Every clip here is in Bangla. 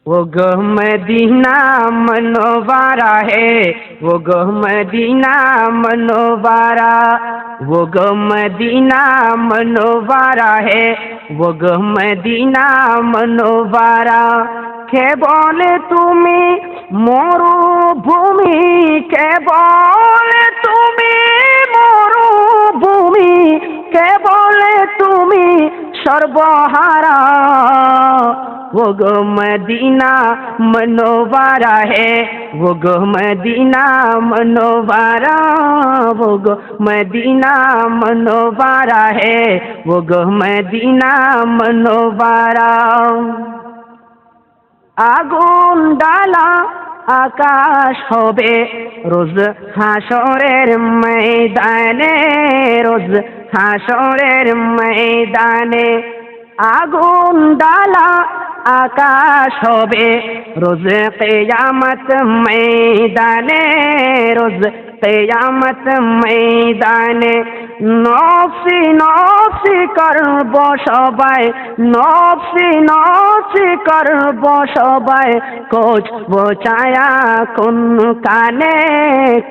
वो गो मदीना मनोवारा है, वो गो मदीना मनोवारा, वो गो मदीना मनोवारा है, वो गो मदीना मनोवारा। কে বলে তুমি মরুভূমি, কে বলে তুমি মরুভূমি, কে বলে তুমি সর্বহারা। वो गो मदीना मनोवारा है, वो गो मदीना मनोवारा, वो गो मदीना मनोवारा है, वो गो मदीना मनोवारा। আগুন ডালা আকাশ হবে রোজ হাসরের ময়দানে, রোজ হাসরের ময়দানে। আগুন ডালা আকাশ হবে রোজ কিয়ামত ময়দানে, রোজ কিয়ামত ময়দানে। নফসি নফসি করব সবাই, নফসি নফসি করব সবাই, কোচ বোচায়া কোন কানে,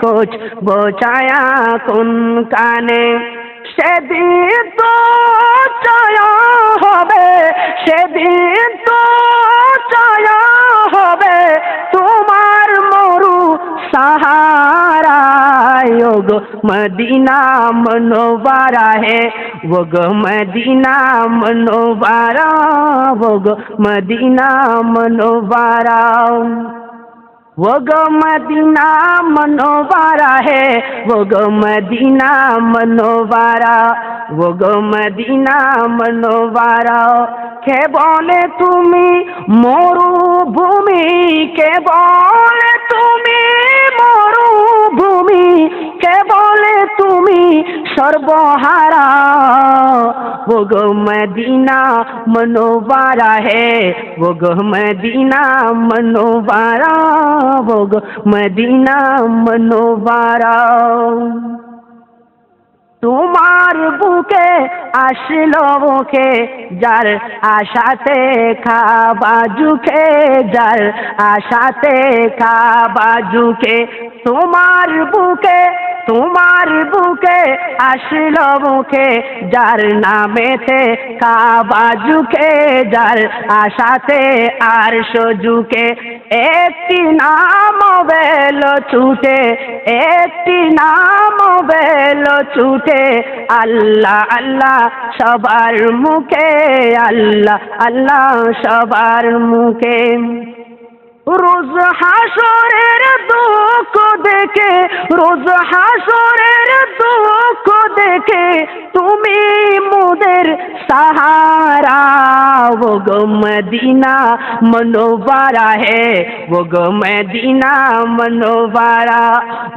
কোচ বোচায়া কোন কানে। সেদিন তো ছায়া হবে, সেদিন তো ছায়া হবে তোমার মরু सहारा। वो गो मदीना मनोवारा है, वो गो मदीना मनोवारा, वो गो मदीना मनोवारा। वो गो मदीना मनोवारा है, वो गो मदीना मनोवारा, वो गो मदीना मनोवारा। কে বলে তুমি মরুভূমি, কে বলে তুমি মরুভূমি, কে বলে তুমি সর্বহারা। वो गो मदीना मनोवारा है, वो गो मदीना मनोवारा, वो गो मदीना मनोवारा। তোমার বুকে আসলো বুকে যার আশাতে খাবা ঝুঁকে, যার আশাতে খাবা ঝুঁকে। তোমার বুকে, তোমার বুকে আসলো বুকে যার নামেতে কাবা ঝুঁকে, যার আশাতে আর ঝুঁকে। একটি নাম বেলো ছুটে, একটি নাম বেলো ছুটে, আল্লাহ আল্লাহ সবার মুখে, আল্লাহ আল্লাহ সবার মুখে। রোজ হাসরের দুঃখ দেখে, রোজ হাসরের দুঃখ দেখে তুমি মোদের सहारा। वो गो मदीना मनोवारा है, वो गो मदीना मनोवारा,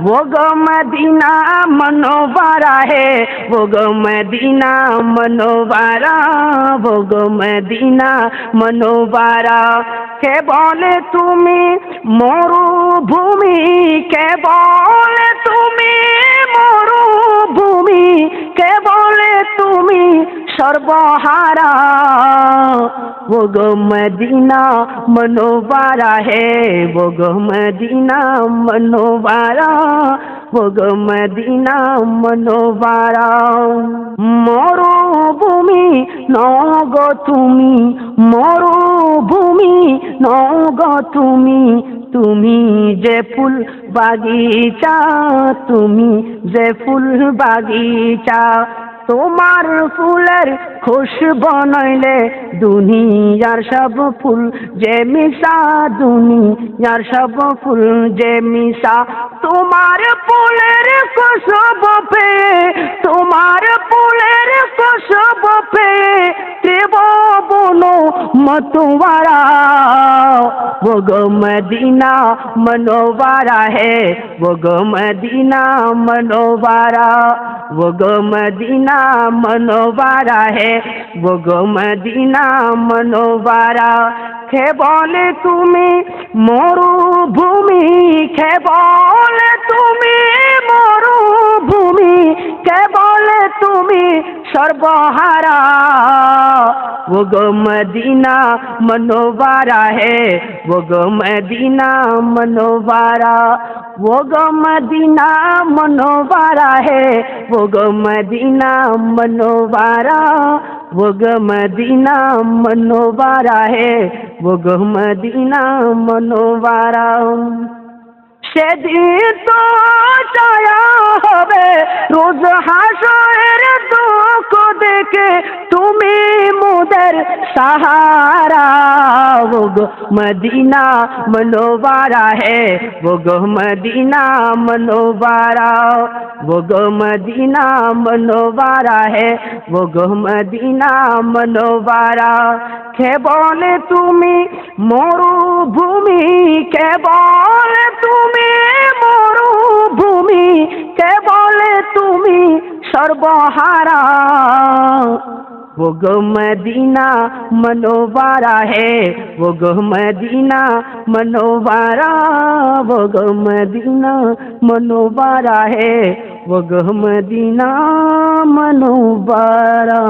वो गो मदीना मनोवारा है, वो गो मदीना मनोवारा, वो गो मदीना मनोवारा। কে বলে তুমি মরুভূমি, কে বলে তুমি মরুভূমি, কে বলে তুমি সর্বহারা। वो गो मदीना मनोवारा है, वो गो मदीना मनोवारा, वो गो मदीना मनोवारा। মরুভূমি নগো তুমি, মরুভূমি নগো তুমি, তুমি যে ফুল বাগিচা, তুমি যে ফুল বাগিচা। তোমার ফুলের খুশবু নইলে দুনিয়ার সব ফুল যে মিশা, দুনিয়ার সব ফুল যে মিশা। তোমার ফুলের খুশবু পেয়ে, তোমার ফুলের খুশবু পেয়ে ত্রিভুবন मतवारा। वो गो मदीना मनोवारा है, वो गो मदीना मनोवारा, वो गो मदीना मनोवारा है, वो गो मदीना मनोवारा। কে বলে তুমি মরুভূমি, কে বলে তুমি মরুভূমি, কে বলে তুমি সর্বহারা वो गो मदीना मनोवारा है वो गो मदीना मनोवारा वो गो मदीना मनोवारा है वो गो मदीना मनोवारा वो गो मदीना मनोवारा है वो गो मदीना मनोवारा সেদিন তো ছায়া হবে রোজ হাসরের দুঃখ দেখে তুমি মোদের सहारा वो गो मदीना मनोवारा है वो गो मदीना मनोवारा वो गो मदीना मनोवारा है वो गो मदीना मनोवारा কে বলে তুমি মরুভূমি কে বলে তুমি মরুভূমি কে বলে তুমি সর্বহারা वो गो मदीना मनोवारा है वो गो मदीना मनोवारा वो गो मदीना मनोवारा है वो गो मदीना मनोवारा